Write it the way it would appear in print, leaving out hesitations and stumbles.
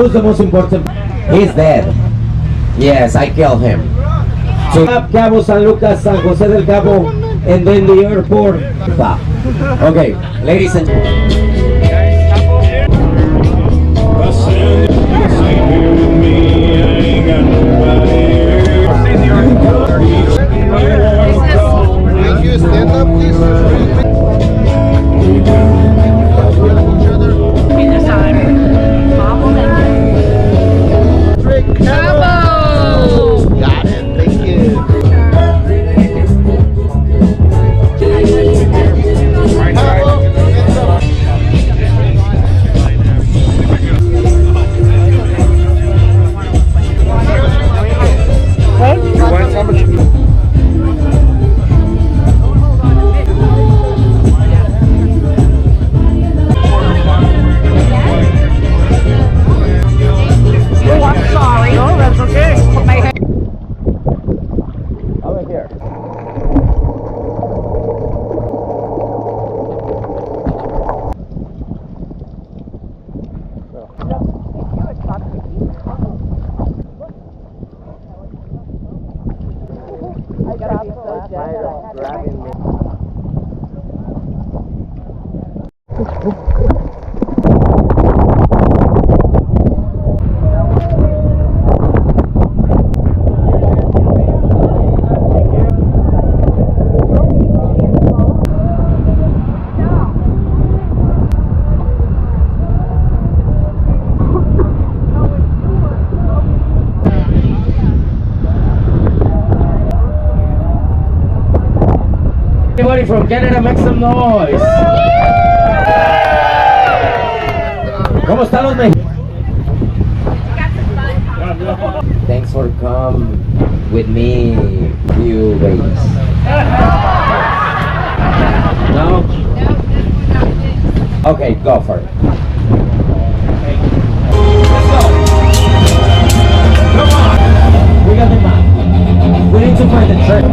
Who's the most important? He's dead. Yes, I killed him. So Cabo San Lucas, San Jose del Cabo, and then the airport. Okay, ladies and Can you stand up, please? Cabo! Got it, thank you. Everybody from Canada, make some noise. ¿Cómo están los mexicanos? Thanks for coming with me few days. No? Okay, go for it. Let's go. Come on. We got the map. We need to find the train.